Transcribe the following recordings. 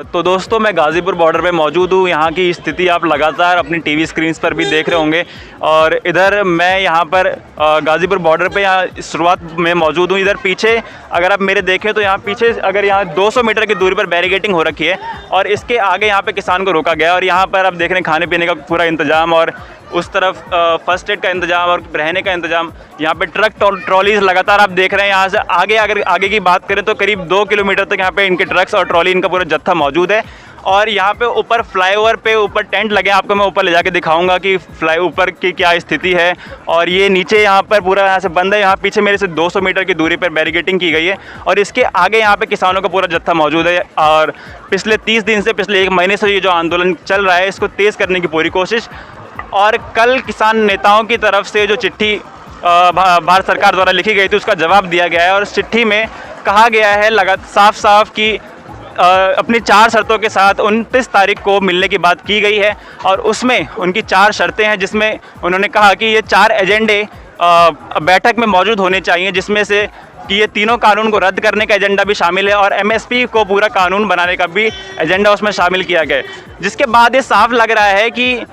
तो दोस्तों मैं गाज़ीपुर बॉर्डर पे मौजूद हूँ। यहाँ की स्थिति आप लगातार अपनी टीवी स्क्रीन्स पर भी देख रहे होंगे। और इधर मैं यहाँ पर गाज़ीपुर बॉर्डर पे यहाँ शुरुआत में मौजूद हूँ। इधर पीछे अगर आप मेरे देखें तो यहाँ पीछे अगर यहाँ 200 मीटर की दूरी पर बैरिकेटिंग हो रखी है और इसके आगे यहाँ पे किसान को रोका गया है। और यहाँ पर आप देख रहे हैं खाने पीने का पूरा इंतज़ाम और उस तरफ फर्स्ट एड का इंतज़ाम और रहने का इंतज़ाम। यहाँ पे ट्रक ट्रॉलीज़ लगातार आप देख रहे हैं। यहाँ से आगे अगर आगे की बात करें तो करीब 2 किलोमीटर तक यहाँ पे इनके ट्रक्स और ट्रॉली इनका पूरा जत्था मौजूद है। और यहाँ पे ऊपर फ्लाईओवर पे ऊपर टेंट लगे, आपको मैं ऊपर ले जाके दिखाऊंगा कि फ्लाई ऊपर की क्या स्थिति है। और ये नीचे यहाँ पर पूरा यहाँ से बंद है। यहाँ पीछे मेरे से 200 मीटर की दूरी पर बैरिकेटिंग की गई है और इसके आगे यहाँ पे किसानों का पूरा जत्था मौजूद है। और पिछले 30 दिन से, पिछले 1 महीने से ये जो आंदोलन चल रहा है इसको तेज़ करने की पूरी कोशिश। और कल किसान नेताओं की तरफ से जो चिट्ठी भारत सरकार द्वारा लिखी गई थी उसका जवाब दिया गया है। और इस चिट्ठी में कहा गया है साफ साफ कि अपनी 4 शर्तों के साथ 29 तारीख को मिलने की बात की गई है। और उसमें उनकी 4 शर्तें हैं, जिसमें उन्होंने कहा कि ये 4 एजेंडे बैठक में मौजूद होने चाहिए, जिसमें से कि ये तीनों कानून को रद्द करने का एजेंडा भी शामिल है और एमएसपी को पूरा कानून बनाने का भी एजेंडा उसमें शामिल किया गया है। जिसके बाद ये साफ लग रहा है कि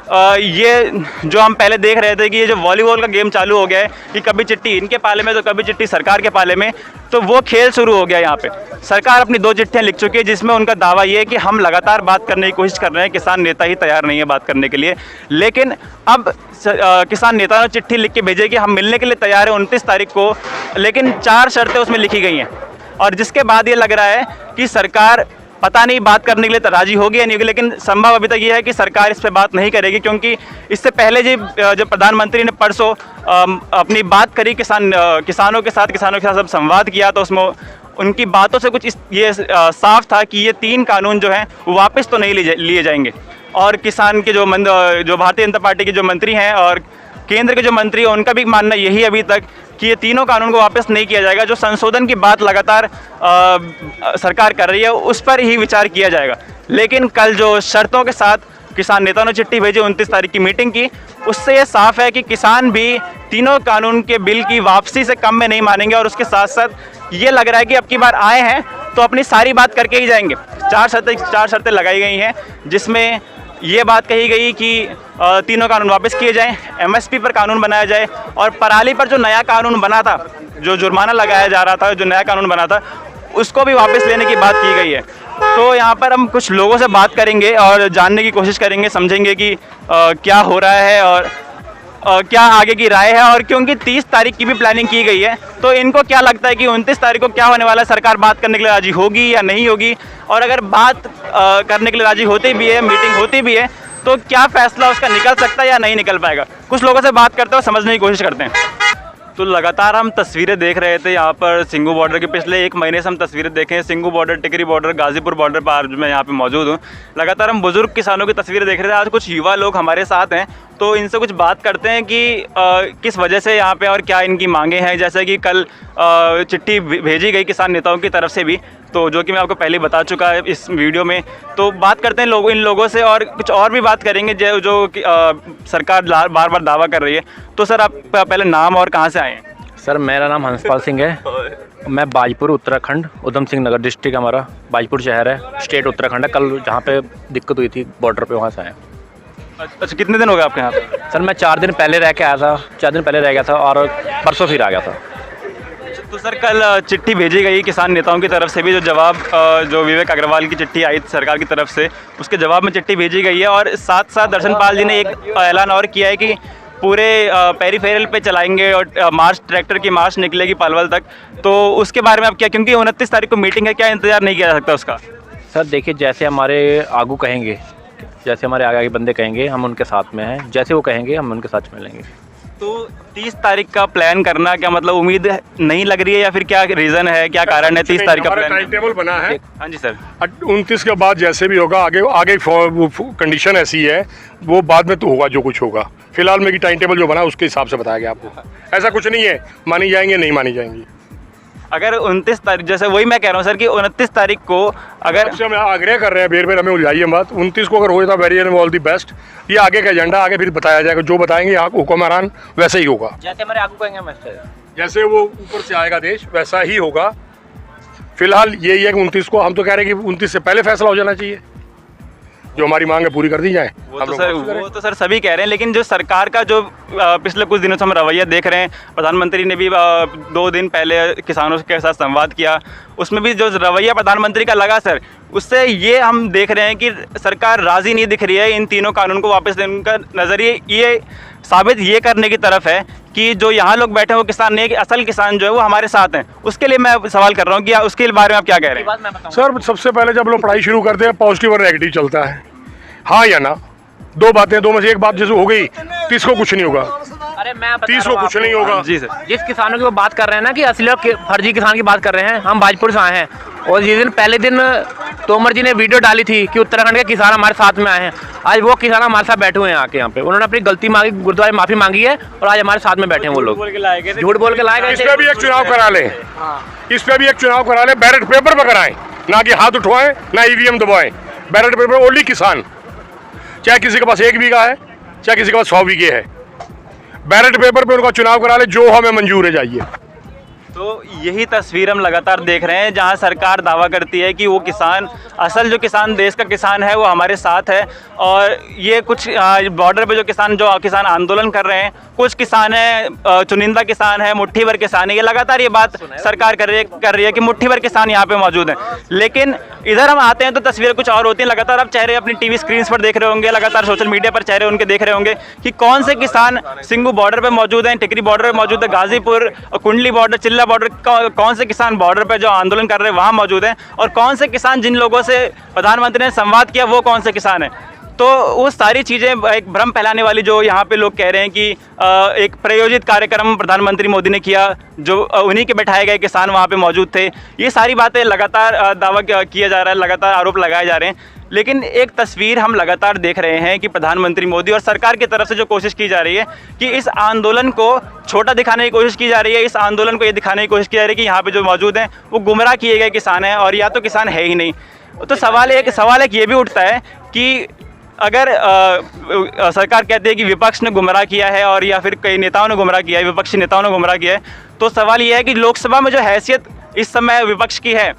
ये जो हम पहले देख रहे थे कि ये जो वॉलीबॉल का गेम चालू हो गया है कि कभी चिट्ठी इनके पाले में तो कभी चिट्ठी सरकार के पाले में, तो वो खेल शुरू हो गया। यहाँ पे सरकार अपनी 2 चिट्ठियाँ लिख चुकी है जिसमें उनका दावा ये है कि हम लगातार बात करने की कोशिश कर रहे हैं, किसान नेता ही तैयार नहीं है बात करने के लिए। लेकिन अब किसान नेता ने चिट्ठी लिख के भेजे कि हम मिलने के लिए तैयार हैं 29 तारीख को, लेकिन 4 शर्तें उसमें लिखी गई हैं। और जिसके बाद ये लग रहा है कि सरकार पता नहीं बात करने के लिए राजी होगी या नहीं होगी, लेकिन संभव अभी तक ये है कि सरकार इस पर बात नहीं करेगी। क्योंकि इससे पहले जब प्रधानमंत्री ने परसों अपनी बात करी किसानों के साथ जब संवाद किया तो उसमें उनकी बातों से कुछ ये साफ था कि ये 3 कानून जो हैं वो वापस तो नहीं लिए जाएंगे। और किसान के जो भारतीय जनता पार्टी के जो मंत्री हैं और केंद्र के जो मंत्री हैं उनका भी मानना यही अभी तक कि ये तीनों कानून को वापस नहीं किया जाएगा। जो संशोधन की बात लगातार सरकार कर रही है उस पर ही विचार किया जाएगा। लेकिन कल जो शर्तों के साथ किसान नेताओं ने चिट्ठी भेजी 29 तारीख की मीटिंग की, उससे ये साफ है कि किसान भी तीनों कानून के बिल की वापसी से कम में नहीं मानेंगे। और उसके साथ साथ ये लग रहा है कि अब की बार आए हैं तो अपनी सारी बात करके ही जाएंगे। 4 शर्तें लगाई गई हैं जिसमें ये बात कही गई कि तीनों कानून वापस किए जाएं, एमएसपी पर कानून बनाया जाए और पराली पर जो नया कानून बना था, जो जुर्माना लगाया जा रहा था, जो नया कानून बना था, उसको भी वापस लेने की बात की गई है। तो यहाँ पर हम कुछ लोगों से बात करेंगे और जानने की कोशिश करेंगे, समझेंगे कि क्या हो रहा है और क्या आगे की राय है। और क्योंकि 30 तारीख की भी प्लानिंग की गई है तो इनको क्या लगता है कि 29 तारीख को क्या होने वाला है, सरकार बात करने के लिए राजी होगी या नहीं होगी। और अगर बात करने के लिए राजी होती भी है, मीटिंग होती भी है, तो क्या फैसला उसका निकल सकता है या नहीं निकल पाएगा। कुछ लोगों से बात करते हो, समझने की कोशिश करते हैं। तो लगातार हम तस्वीरें देख रहे थे यहाँ पर सिंघू बॉर्डर के। पिछले 1 महीने से हम तस्वीरें देखें, सिंघू बॉर्डर, टिकरी बॉर्डर, गाज़ीपुर बॉर्डर पर आज मैं यहाँ पे मौजूद हूँ। लगातार हम बुज़ुर्ग किसानों की तस्वीरें देख रहे थे। आज कुछ युवा लोग हमारे साथ हैं तो इनसे कुछ बात करते हैं कि किस वजह से यहाँ पे और क्या इनकी मांगे हैं। जैसे कि कल चिट्ठी भेजी गई किसान नेताओं की तरफ से भी, तो जो कि मैं आपको पहले बता चुका है इस वीडियो में। तो बात करते हैं इन लोगों से और कुछ और भी बात करेंगे जो सरकार बार बार दावा कर रही है। तो सर आप पहले नाम और कहाँ से आए हैं? सर मेरा नाम हंसपाल सिंह है। मैं बाजपुर उत्तराखंड, उधम सिंह नगर डिस्ट्रिक्ट हमारा बाजपुर शहर है, स्टेट उत्तराखंड है। कल जहाँ पे दिक्कत हुई थी बॉर्डर पे वहाँ से आए। अच्छा, कितने दिन हो गए आपके यहाँ पे? सर मैं 4 दिन पहले रह के आया था, 4 दिन पहले रह गया था और परसों फिर आ गया था। तो सर कल चिट्ठी भेजी गई किसान नेताओं की तरफ से भी, जो जवाब जो विवेक अग्रवाल की चिट्ठी आई सरकार की तरफ से, उसके जवाब में चिट्ठी भेजी गई है। और साथ साथ दर्शनपाल जी ने एक ऐलान और किया है कि पूरे पेरीफेरल पे चलाएंगे और ट्रैक्टर की मार्च निकलेगी पलवल तक। तो उसके बारे में आप क्या, क्योंकि 29 तारीख को मीटिंग है, क्या इंतजार नहीं किया जा सकता उसका? सर देखिए, जैसे हमारे आगू कहेंगे, जैसे हमारे आगे बंदे कहेंगे हम उनके साथ में हैं, जैसे वो कहेंगे हम उनके साथ मिलेंगे। तो 30 तारीख का प्लान करना क्या मतलब उम्मीद नहीं लग रही है या फिर क्या रीज़न है, क्या कारण है 30 तारीख का प्लान? टाइम टेबल बना है। हाँ जी सर। 29 के बाद जैसे भी होगा, आगे कंडीशन ऐसी है वो बाद में तो होगा जो कुछ होगा। फिलहाल मेरी टाइम टेबल जो बना उसके हिसाब से बताया गया आपको। ऐसा कुछ नहीं है मानी जाएंगे नहीं मानी जाएंगी। अगर 29 तारीख, जैसे वही मैं कह रहा हूँ सर कि 29 तारीख को अगर हम आग्रह कर रहे हैं, बेर हमें उलझाइए मत। 29 को अगर हो जाता वेरी ऑल दी बेस्ट। ये आगे का एजेंडा आगे फिर बताया जाएगा, जो बताएंगे आप हुक्मरान वैसे ही होगा। जैसे हमारे आगू कहेंगे जैसे वो ऊपर से आएगा देश वैसा ही होगा। फिलहाल यही है कि 29 को हम तो कह रहे हैं कि 29 से पहले फैसला हो जाना चाहिए, जो हमारी मांग है पूरी कर दी जाए। वो तो सर सभी कह रहे हैं, लेकिन जो सरकार का जो पिछले कुछ दिनों से हम रवैया देख रहे हैं, प्रधानमंत्री ने भी 2 दिन पहले किसानों के साथ संवाद किया, उसमें भी जो रवैया प्रधानमंत्री का लगा सर, उससे ये हम देख रहे हैं कि सरकार राज़ी नहीं दिख रही है इन तीनों कानून को वापस देने का। नज़रिए ये साबित ये करने की तरफ है कि जो यहाँ लोग बैठे हैं वो किसान नहीं है, कि असल किसान जो है वो हमारे साथ हैं। उसके लिए मैं सवाल कर रहा हूँ कि उसके बारे में आप क्या कह रहे हैं? सर सबसे पहले जब लोग पढ़ाई शुरू करते हैं पॉजिटिव और नेगेटिव चलता है, हाँ या ना, 2 बातें, 2 में से एक बात जैसे हो गई 30 को कुछ नहीं होगा। अरे मैं 30 को कुछ नहीं होगा जी सर। जिस किसानों की वो बात कर रहे हैं ना कि असली और फर्जी किसान की बात कर रहे हैं, हम बाजपुर से आए हैं और जिस दिन पहले दिन तोमर जी ने वीडियो डाली थी कि उत्तराखंड के किसान हमारे साथ में आए हैं, आज वो किसान हमारे साथ बैठे हुए हैं आके यहाँ पे, उन्होंने अपनी गलती मांगी, गुरुद्वारे माफी मांगी है और आज हमारे साथ में बैठे हैं वो लोग। झूठ बोल के लाए गए। इस पे भी एक चुनाव करा ले, इस पे भी एक चुनाव करा ले, बैलेट पेपर पर कराएं, ना कि हाथ उठवाएं ना ईवीएम दबाएं। बैलेट पेपर ओनली किसान, चाहे किसी के पास 1 बीघा है चाहे किसी के पास 100 बीघे है, बैलेट पेपर पे उनका चुनाव करा ले, जो हमें मंजूर है जाइए। तो यही तस्वीर हम लगातार देख रहे हैं, जहां सरकार दावा करती है कि वो किसान, असल जो किसान देश का किसान है वो हमारे साथ है, और ये कुछ बॉर्डर पे जो किसान आंदोलन कर रहे हैं, कुछ किसान हैं, चुनिंदा किसान है, मुट्ठी भर किसान है, ये लगातार ये बात सरकार कर रही है कि मुट्ठी भर किसान यहाँ पे मौजूद हैं। लेकिन इधर हम आते हैं तो तस्वीरें कुछ और होती हैं। लगातार आप चेहरे अपनी टीवी स्क्रीन पर देख रहे होंगे, लगातार सोशल मीडिया पर चेहरे उनके देख रहे होंगे कि कौन से किसान सिंगू बॉर्डर पे मौजूद हैं, टिकरी बॉर्डर पे मौजूद है, गाजीपुर, कुंडली बॉर्डर, चिल्ला बॉर्डर, कौन से किसान बॉर्डर पे जो आंदोलन कर रहे हैं वहाँ मौजूद हैं, और कौन से किसान जिन लोगों से प्रधानमंत्री ने संवाद किया वो कौन से किसान हैं। तो वो सारी चीज़ें एक भ्रम फैलाने वाली जो यहाँ पे लोग कह रहे हैं कि एक प्रायोजित कार्यक्रम प्रधानमंत्री मोदी ने किया, जो उन्हीं के बैठाए गए किसान वहाँ पे मौजूद थे, ये सारी बातें लगातार दावा किया जा रहा है, लगातार आरोप लगाए जा रहे हैं। लेकिन एक तस्वीर हम लगातार देख रहे हैं कि प्रधानमंत्री मोदी और सरकार की तरफ से जो कोशिश की जा रही है कि इस आंदोलन को छोटा दिखाने की कोशिश की जा रही है, इस आंदोलन को ये दिखाने की कोशिश की जा रही है कि यहाँ पे जो मौजूद हैं वो गुमराह किए गए किसान हैं, और या तो किसान है ही नहीं। तो सवाल एक ये भी उठता है कि अगर सरकार कहती है कि विपक्ष ने गुमराह किया है, और या फिर कई नेताओं ने गुमराह किया है, विपक्षी नेताओं ने गुमराह किया है, तो सवाल ये है कि लोकसभा में जो हैसियत इस समय विपक्ष की है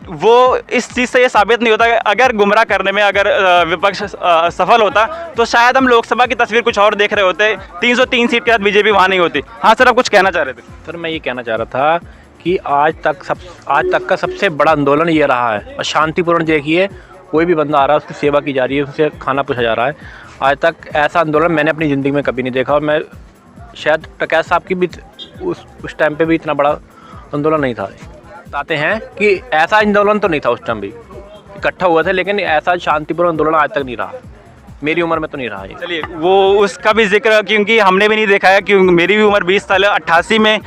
वो इस चीज़ से ये साबित नहीं होता। अगर गुमराह करने में अगर विपक्ष सफल होता तो शायद हम लोकसभा की तस्वीर कुछ और देख रहे होते, 303 सीट के साथ बीजेपी वहाँ नहीं होती। हाँ सर, आप कुछ कहना चाह रहे थे? सर मैं ये कहना चाह रहा था कि आज तक का सबसे बड़ा आंदोलन ये रहा है, और शांतिपूर्ण देखिए, कोई भी बंदा आ रहा है उसकी सेवा की जा रही है, उससे खाना पूछा जा रहा है। आज तक ऐसा आंदोलन मैंने अपनी ज़िंदगी में कभी नहीं देखा, और मैं शायद टकैत साहब की भी उस टाइम पे भी इतना बड़ा आंदोलन नहीं था। बताते हैं कि ऐसा आंदोलन तो नहीं था, उस टाइम भी इकट्ठा हुआ था, लेकिन ऐसा शांतिपूर्ण आंदोलन आज तक नहीं रहा, मेरी उम्र में तो नहीं रहा है। चलिए वो उसका भी जिक्र, क्योंकि हमने भी नहीं देखा है, क्योंकि मेरी भी उम्र 20 साल है। 88 में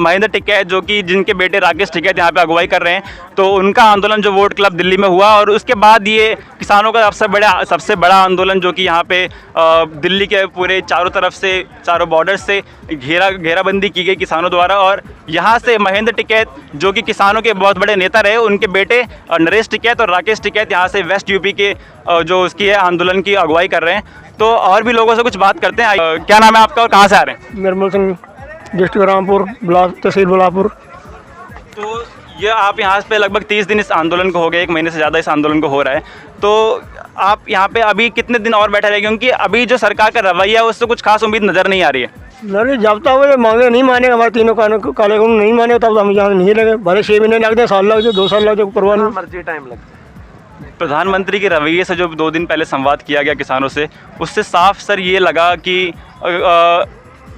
महेंद्र टिकैत, जो कि जिनके बेटे राकेश टिकैत यहाँ पे अगुवाई कर रहे हैं, तो उनका आंदोलन जो वोट क्लब दिल्ली में हुआ, और उसके बाद ये किसानों का सबसे बड़ा आंदोलन जो कि यहाँ पे दिल्ली के पूरे चारों तरफ से, चारों बॉर्डर से घेराबंदी की गई किसानों द्वारा, और यहाँ से महेंद्र टिकैत जो कि किसानों के बहुत बड़े नेता रहे, उनके बेटे नरेश टिकैत और राकेश टिकैत यहाँ से वेस्ट यूपी के जो उसकी है आंदोलन की अगुवाई कर रहे हैं। तो और भी लोगों से कुछ बात करते हैं। क्या नाम है आपका और कहाँ से आ रहे हैं? निर्मल सिंह, डिस्ट्रिक्ट रामपुर, ब्लॉक तहसील बुलापुर। तो ये आप यहाँ पे लगभग 30 दिन इस आंदोलन को हो गए, 1 महीने से ज़्यादा इस आंदोलन को हो रहा है, तो आप यहाँ पे अभी कितने दिन और बैठे रहे? क्योंकि अभी जो सरकार का रवैया है उससे कुछ खास उम्मीद नज़र नहीं आ रही है। नहीं, जब तक वो मांगे नहीं माने, हमारे तीनों काले कानून नहीं माने, तब हम यहाँ नहीं लगे। भले 6 महीने लगते हैं, साल लग जाए, 2 साल लग जाए, परवाह नहीं, मर्जी टाइम लगता है। प्रधानमंत्री के रवैये से जो 2 दिन पहले संवाद किया गया किसानों से, उससे साफ सर ये लगा कि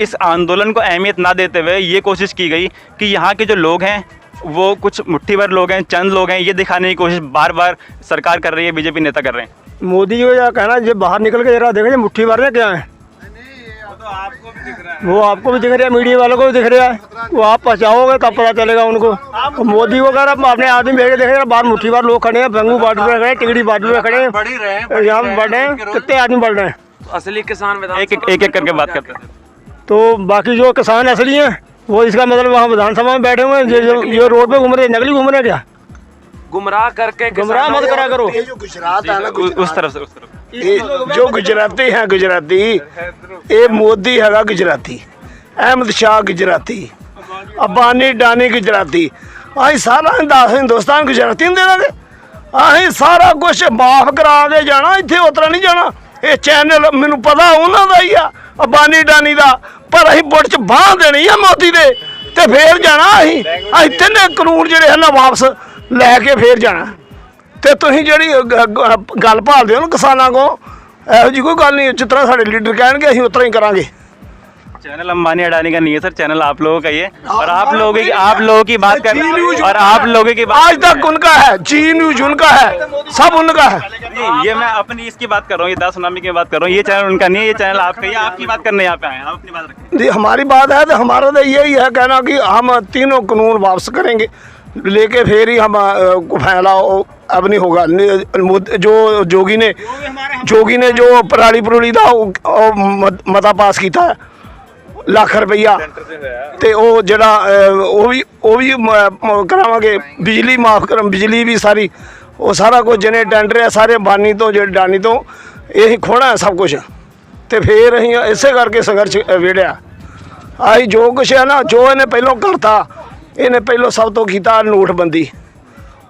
इस आंदोलन को अहमियत ना देते हुए ये कोशिश की गई कि यहाँ के जो लोग हैं वो कुछ मुट्ठी भर लोग हैं, चंद लोग हैं, ये दिखाने की कोशिश बार बार सरकार कर रही है, बीजेपी नेता कर रहे हैं। मोदी जी को यह कहना, जब बाहर निकल के जरा देखें मुट्ठी भर रहे क्या है, वो आपको भी दिख रहा है, मीडिया वालों को भी दिख रहा है, वो आप पहुँचाओगे तब पता चलेगा उनको। तो मोदी को अगर आप अपने आदमी भेज के देखें, बाहर मुट्ठी भर लोग खड़े हैं, भंगू बॉर्डर पे खड़े हैं, टिकड़ी बॉर्डर पे खड़े हैं, यहाँ बढ़ रहे हैं, कितने आदमी बढ़ रहे हैं। असली किसान एक करके बात करते हैं। तो बाकी जो किसान असली हैं वो, इसका मतलब वहाँ विधानसभा में बैठे हुए हैं, ये रोड पे घूम रहे, नकली घूम रहे क्या? गुमराह करके गुमराह मत करा करो। ये जो गुजरात है ना, उस तरफ से ये जो गुजराती हैं, गुजराती, ये मोदी है गुजराती, अहमद शाह गुजराती, अबानी डानी गुजराती, ਅਸੀਂ ਸਾਰਾ ਹਿੰਦੁਸਤਾਨ ਗੁਜਰਾਤੀ ਨੂੰ ਦੇ ਦਾਂਗੇ। ਅਸੀਂ ਸਾਰਾ ਕੁਝ ਮਾਫ ਕਰਾ ਕੇ ਜਾਣਾ, ਇੱਥੇ ਉਤਰਾ ਨਹੀਂ ਜਾਣਾ। ਇਹ ਚੈਨਲ ਮੈਨੂੰ ਪਤਾ ਉਹਨਾਂ ਦਾ ਹੀ ਆ, ਅਬਾਨੀ ਡਾਨੀ ਦਾ, ਪਰ ਅਸੀਂ ਬੁੱਟ 'ਚ ਬਾਂਹ ਦੇਣੀ ਆ ਮੋਦੀ ਦੇ ਤੇ ਫੇਰ ਜਾਣਾ। ਅਸੀਂ ਤਿੰਨੇ ਕਾਨੂੰਨ ਜਿਹੜੇ ਹਨ ਵਾਪਸ ਲੈ ਕੇ ਫੇਰ ਜਾਣਾ। ਤੇ ਤੁਸੀਂ ਜਿਹੜੀ ਗੱਲ ਭਾਲਦੇ ਹੋ ਨਾ ਕਿਸਾਨਾਂ ਕੋ, ਇਹੋ ਜਿਹੀ ਕੋਈ ਗੱਲ नहीं। जिस तरह साढ़े लीडर कहेंगे ਅਸੀਂ उतना ही करांगे। चैनल अंबानी अडानी का नहीं है सर, चैनल आप लोगों का ही है। और आप लोगों की बात कर, और आप लोगों की बात आज तक उनका है, जी न्यूज उनका है, सब उनका है। नहीं, ये मैं अपनी इसकी बात कर रहा हूँ, ये दास सुनामी की बात कर रहा हूँ। ये चैनल उनका नहीं है, ये चैनल आपका ही है। आपकी बात करने यहाँ पे आए हैं, आप अपनी बात रखें। जी हमारी बात है तो हमारा तो यही है कहना कि हम तीनों कानून वापस करेंगे लेके फिर ही हम फैसला अब नहीं होगा। जो जोगी ने जो पराली परूली का मता पास किया है ਲੱਖ ਰੁਪਈਆ, ਤੇ ਉਹ ਜਿਹੜਾ ਉਹ ਵੀ ਕਰਾਵਾਂਗੇ। ਬਿਜਲੀ ਮਾਫ ਕਰ, ਬਿਜਲੀ ਵੀ ਸਾਰੀ, ਉਹ ਸਾਰਾ ਕੁਝ ਜਿਹਨੇ ਟੈਂਡਰ ਹੈ ਸਾਰੇ ਬਾਨੀ ਤੋਂ ਜਿਹੜੇ ਡਾਨੀ ਤੋਂ ਇਹੀ ਖੋਣਾ ਸਭ ਕੁਝ। ਤੇ ਫਿਰ ਅਸੀਂ ਇਸੇ ਕਰਕੇ ਸੰਘਰਸ਼ ਵੇੜਿਆ। ਆਹੀ ਜੋ ਕੁਛ ਹੈ ਨਾ, ਜੋ ਇਹਨੇ ਪਹਿਲਾਂ ਕਰਤਾ, ਇਹਨੇ ਪਹਿਲਾਂ ਸਭ ਤੋਂ ਕੀਤਾ ਨੋਟਬੰਦੀ।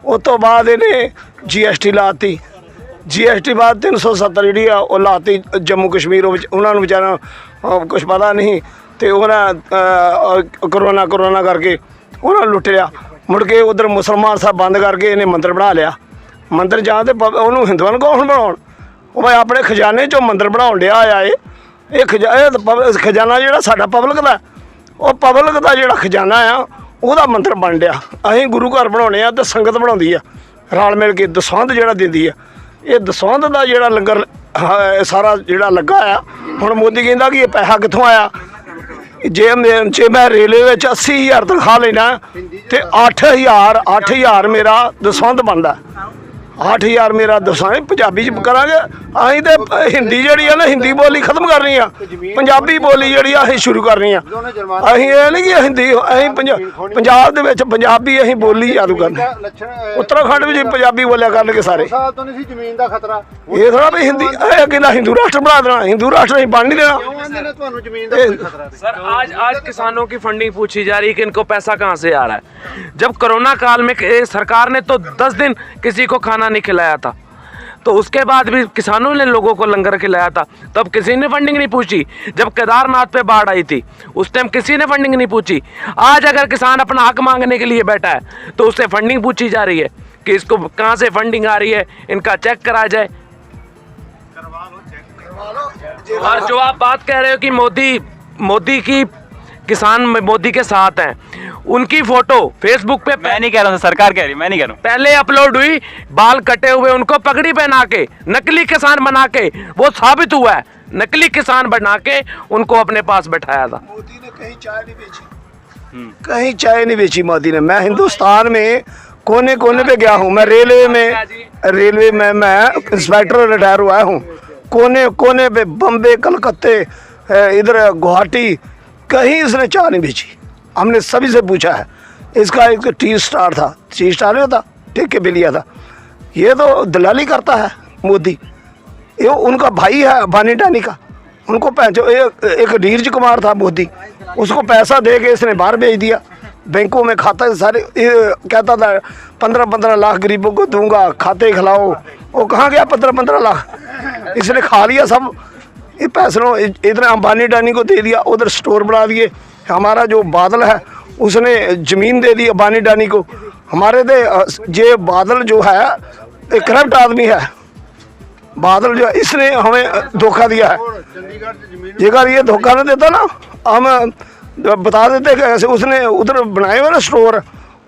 ਉਸ ਤੋਂ ਬਾਅਦ ਇਹਨੇ GST ਲਾਤੀ। GST ਬਾਅਦ 370 ਜਿਹੜੀ ਆ ਉਹ ਲਾਤੀ ਜੰਮੂ ਕਸ਼ਮੀਰ ਵਿੱਚ। ਉਹਨਾਂ ਨੂੰ ਵਿਚਾਰਾ ਕੁਛ ਪਤਾ ਨਹੀਂ, ਤੇ ਉਹਨਾਂ ਕਰੋਨਾ ਕਰਕੇ ਉਹਨਾਂ ਲੁੱਟ ਲਿਆ। ਮੁੜ ਕੇ ਉਧਰ ਮੁਸਲਮਾਨ ਸਾਹਿਬ ਬੰਦ ਕਰਕੇ ਇਹਨੇ ਮੰਦਰ ਬਣਾ ਲਿਆ। ਮੰਦਰ ਜਾਂ ਤੇ ਉਹਨੂੰ ਹਿੰਦੂਆਂ ਨੂੰ ਕੌਣ ਬਣਾਉਣ, ਉਹ ਭਾਈ ਆਪਣੇ ਖਜ਼ਾਨੇ 'ਚੋਂ ਮੰਦਰ ਬਣਾਉਣ ਡਿਆ ਆ। ਇਹ ਖਜ਼ਾਨਾ ਜਿਹੜਾ ਸਾਡਾ ਪਬਲਿਕ ਦਾ, ਉਹ ਪਬਲਿਕ ਦਾ ਜਿਹੜਾ ਖਜ਼ਾਨਾ ਆ ਉਹਦਾ ਮੰਦਰ ਬਣ ਡਿਆ। ਅਸੀਂ ਗੁਰੂ ਘਰ ਬਣਾਉਣੇ ਆ ਤੇ ਸੰਗਤ ਬਣਾਉਂਦੀ ਆ ਰਲ ਮਿਲ ਕੇ, ਦਸਵੰਧ ਜਿਹੜਾ ਦਿੰਦੀ ਆ। ਇਹ ਦਸਵੰਧ ਦਾ ਜਿਹੜਾ ਲੰਗਰ ਸਾਰਾ ਜਿਹੜਾ ਲੱਗਾ ਆ। ਹੁਣ ਮੋਦੀ ਕਹਿੰਦਾ ਕਿ ਇਹ ਪੈਸਾ ਕਿੱਥੋਂ ਆਇਆ। ਜੇ ਮੈਂ ਰੇਲਵੇ ਵਿੱਚ 80,000 ਤਨਖਾਹ ਲੈਣਾ ਤੇ 8,000 ਮੇਰਾ ਦਸਵੰਧ ਬਣਦਾ। 8,000 ਮੇਰਾ ਦਸਵੰਧ ਪੰਜਾਬੀ 'ਚ ਕਰਾਂਗੇ। ਅਸੀਂ ਤੇ ਹਿੰਦੀ ਜਿਹੜੀ ਆ ਨਾ, ਹਿੰਦੀ ਬੋਲੀ ਖਤਮ ਕਰਨੀ ਆ, ਪੰਜਾਬੀ ਬੋਲੀ ਜਿਹੜੀ ਆ ਅਸੀਂ ਸ਼ੁਰੂ ਕਰਨੀ ਆ। ਅਸੀਂ ਇਹ ਨਹੀਂ ਕਿ ਹਿੰਦੀ, ਅਸੀਂ ਪੰਜਾਬ ਦੇ ਵਿੱਚ ਪੰਜਾਬੀ ਅਸੀਂ ਬੋਲੀ ਜਾਦੂ ਕਰਨੀ। ਉੱਤਰਾਖੰਡ ਵਿੱਚ ਪੰਜਾਬੀ ਬੋਲਿਆ ਕਰਨਗੇ ਸਾਰੇ। ਜ਼ਮੀਨ ਦਾ ਖਤਰਾ ਇਹ ਥੋੜਾ ਵੀ ਹਿੰਦੀ ਇਹ ਕਹਿੰਦਾ ਹਿੰਦੂ ਰਾਸ਼ਟਰ ਬਣਾ ਦੇਣਾ। ਹਿੰਦੂ ਰਾਸ਼ਟਰ ਅਸੀਂ ਬਣ ਨਹੀਂ ਦੇਣਾ। सर आज किसानों की फंडिंग पूछी जा रही है कि इनको पैसा कहाँ से आ रहा है। जब कोरोना काल में सरकार ने तो 10 दिन किसी को खाना नहीं खिलाया था, तो उसके बाद भी किसानों ने लोगों को लंगर खिलाया था, तब किसी ने फंडिंग नहीं पूछी। जब केदारनाथ पे बाढ़ आई थी उस टाइम किसी ने फंडिंग नहीं पूछी। आज अगर किसान अपना हक मांगने के लिए बैठा है तो उससे फंडिंग पूछी जा रही है कि इसको कहाँ से फंडिंग आ रही है, इनका चेक कराया जाए। और जो आप बात कह रहे हो कि मोदी की किसान मोदी के साथ हैं, उनकी फोटो फेसबुक पे मैं नहीं कह रहा हूँ, सरकार कह रही है, मैं नहीं कह रहा हूँ। पहले अपलोड हुई, बाल कटे हुए, उनको पगड़ी पहना के नकली किसान बना के, वो साबित हुआ है नकली किसान बना के उनको अपने पास बैठाया था। मोदी ने कहीं चाय नहीं बेची, कहीं चाय नहीं बेची मोदी ने। मैं हिंदुस्तान में कोने कोने पे गया हूँ। मैं रेलवे में मैं इंस्पेक्टर रिटायर हुआ हूँ। कोने कोने पे बम्बे, कलकत्ते, इधर गुवाहाटी, कहीं इसने चाय नहीं बेची। हमने सभी से पूछा है। इसका एक टी स्टार था, टी स्टार नहीं होता, ठेके पे लिया था। ये तो दलाली करता है मोदी। ये उनका भाई है अबानी डानी का। उनको एक नीरज कुमार था मोदी, उसको पैसा दे के इसने बाहर भेज दिया। बैंकों में खाता सारे कहता था 15-15 लाख गरीबों को दूंगा, खाते खिलाओ। वो कहाँ गया 15-15 लाख? इसने खा लिया सब। ये पैसों इधर अंबानी डानी को दे दिया, उधर स्टोर बना दिए। हमारा जो बादल है उसने ज़मीन दे दी अंबानी डानी को। हमारे दे ये बादल जो है एक करप्ट आदमी है। बादल जो इसने हमें धोखा दिया है। अगर ये धोखा नहीं देता ना, हम बता देते कि ऐसे उसने उधर बनाए हुए ना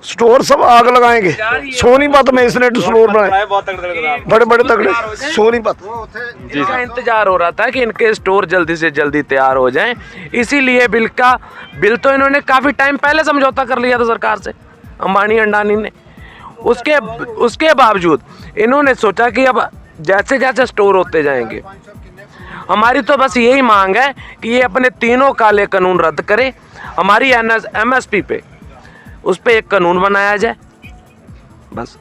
स्टोर सब आग लगाएंगे। सोनीपत में इसने स्टोर बनाए बड़े बड़े तगड़े सोनीपत। इसका इंतजार हो रहा था कि इनके स्टोर जल्दी से जल्दी तैयार हो जाएं, इसीलिए बिल तो इन्होंने काफ़ी टाइम पहले समझौता कर लिया था सरकार से, अंबानी अंडानी ने। उसके बावजूद इन्होंने सोचा कि अब जैसे जैसे स्टोर होते जाएंगे, हमारी तो बस यही मांग है कि ये अपने तीनों काले कानून रद्द करे। हमारी MSP पे उस पर एक कानून बनाया जाए बस।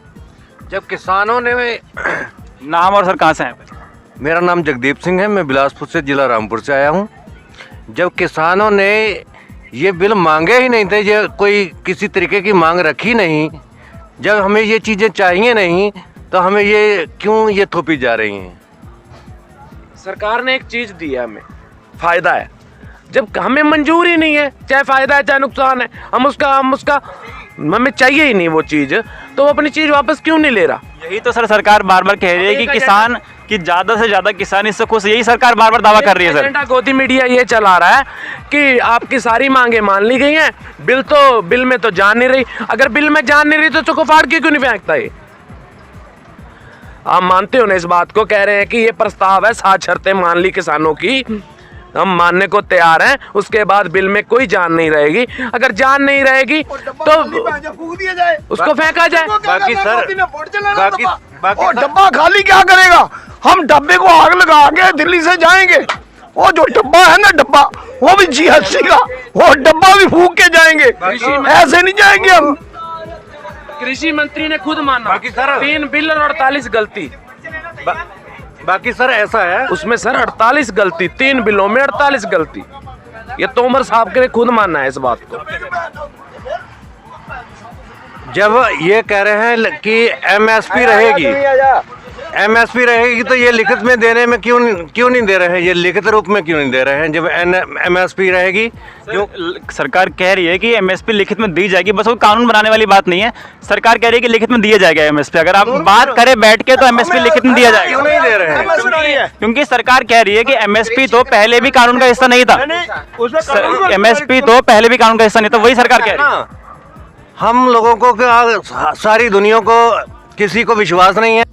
जब किसानों ने नाम और सर कहाँ से हैं? मेरा नाम जगदीप सिंह है, मैं बिलासपुर से, जिला रामपुर से आया हूँ। जब किसानों ने ये बिल मांगे ही नहीं थे, ये कोई किसी तरीके की मांग रखी नहीं। जब हमें ये चीज़ें चाहिए नहीं तो हमें ये क्यों ये थोपी जा रही हैं। सरकार ने एक चीज दी है, हमें फायदा है, जब हमें मंजूर ही नहीं है, चाहे फायदा है चाहे नुकसान है, हम उसका हमें चाहिए ही नहीं वो चीज, तो वो अपनी चीज वापस क्यों नहीं ले रहा। यही तो सर सरकार बार बार कह रही है कि किसान कि ज़्यादा से ज़्यादा किसान इससे खुश, यही सरकार बार बार दावा कर रही है सर। एजेंडा गोदी मीडिया ये चला रहा है कि आपकी सारी मांगे मान ली गई हैं, बिल में तो जान नहीं रही। अगर बिल में जान नहीं रही तो चुको फाड़ के क्यों नहीं फेंकता ये। आप मानते हो ना इस बात को, कह रहे हैं कि ये प्रस्ताव है, 7 शर्तें मान ली किसानों की, हम मानने को तैयार हैं, उसके बाद बिल में कोई जान नहीं रहेगी। अगर जान नहीं रहेगी तो उसको फेंका जाए। बाकी सर डब्बा खाली क्या करेगा, हम डब्बे को आग लगा के दिल्ली से जाएंगे। वो जो डब्बा है ना, डब्बा वो भी GST का, वो डब्बा भी फूक के जाएंगे, ऐसे नहीं जाएंगे हम। कृषि मंत्री ने खुद माना बाकी सर 3 बिल और 48 गलती, बाकी सर ऐसा है, उसमें सर 48 गलती, 3 बिलों में 48 गलती, ये तोमर साहब के खुद मानना है इस बात को। जब ये कह रहे हैं कि MSP रहेगी तो ये लिखित में देने में क्यों नहीं दे रहे हैं, ये लिखित रूप में क्यों नहीं दे रहे हैं। जब MSP रहेगी, क्यों सरकार कह रही है कि MSP लिखित में दी जाएगी, बस वो कानून बनाने वाली बात नहीं है। सरकार कह रही है कि लिखित में दिया जाएगा MSP। अगर आप बात करें बैठ के तो MSP लिखित में दिया जाएगा। क्यों नहीं दे रहे हैं? क्योंकि सरकार कह रही है कि MSP तो पहले भी कानून का हिस्सा नहीं था, MSP तो पहले भी कानून का हिस्सा नहीं था, वही सरकार कह रही है। हम लोगों को सारी दुनिया को किसी को विश्वास नहीं है।